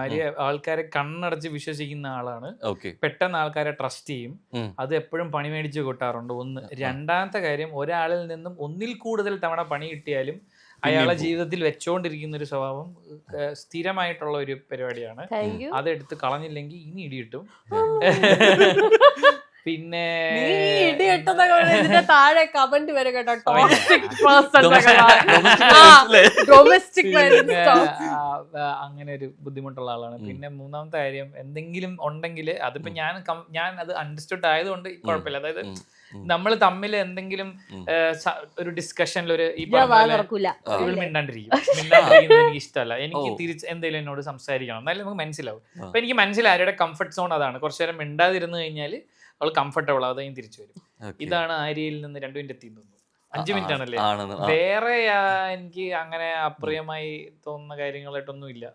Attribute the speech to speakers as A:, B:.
A: ആര്യ ആൾക്കാരെ കണ്ണടച്ച് വിശ്വസിക്കുന്ന ആളാണ്.
B: ഓക്കെ.
A: പെട്ടെന്ന് ആൾക്കാരെ ട്രസ്റ്റ് ചെയ്യും. അത് എപ്പോഴും പണി മേടിച്ച് കൂട്ടാറുണ്ട്. ഒന്ന്. രണ്ടാമത്തെ കാര്യം, ഒരാളിൽ നിന്നും ഒന്നിൽ കൂടുതൽ തവണ പണി കിട്ടിയാലും അയാളെ ജീവിതത്തിൽ വെച്ചോണ്ടിരിക്കുന്ന ഒരു സ്വഭാവം സ്ഥിരമായിട്ടുള്ള ഒരു പരിപാടിയാണ്. അതെടുത്ത് കളഞ്ഞില്ലെങ്കിൽ ഇനി ഇടി കിട്ടും. പിന്നെ
C: താഴെ കമന്റ് വരെ കേട്ടോ,
A: അങ്ങനെ ഒരു ബുദ്ധിമുട്ടുള്ള ആളാണ്. പിന്നെ മൂന്നാമത്തെ കാര്യം, എന്തെങ്കിലും ഉണ്ടെങ്കിൽ അതിപ്പോ ഞാൻ അത് അണ്ടർസ്റ്റുഡ് ആയതുകൊണ്ട് കുഴപ്പമില്ല. അതായത് നമ്മൾ തമ്മിൽ എന്തെങ്കിലും ഒരു ഡിസ്കഷനിൽ ഒരു ഇവൾ മിണ്ടാണ്ടിരിക്കും. എനിക്ക് ഇഷ്ടമല്ല. എനിക്ക് തിരിച്ച് എന്തെങ്കിലും എന്നോട് സംസാരിക്കണം, എന്നാലും നമുക്ക് മനസ്സിലാവും. അപ്പൊ എനിക്ക് മനസ്സിലായി ആര്യയുടെ കംഫർട്ട് സോൺ അതാണ്. കുറച്ചു നേരം മിണ്ടാതിരുന്നു കഴിഞ്ഞാൽ അവൾ കംഫർട്ടബിൾ ആവുകയും തിരിച്ചു വരും. ഇതാണ് ആര്യയിൽ നിന്ന് 2 മിനിറ്റ് എത്തി തോന്നുന്നു. 5 മിനിറ്റ് ആണല്ലേ. വേറെ എനിക്ക് അങ്ങനെ അപ്രിയമായി തോന്നുന്ന കാര്യങ്ങളായിട്ടൊന്നും ഇല്ല.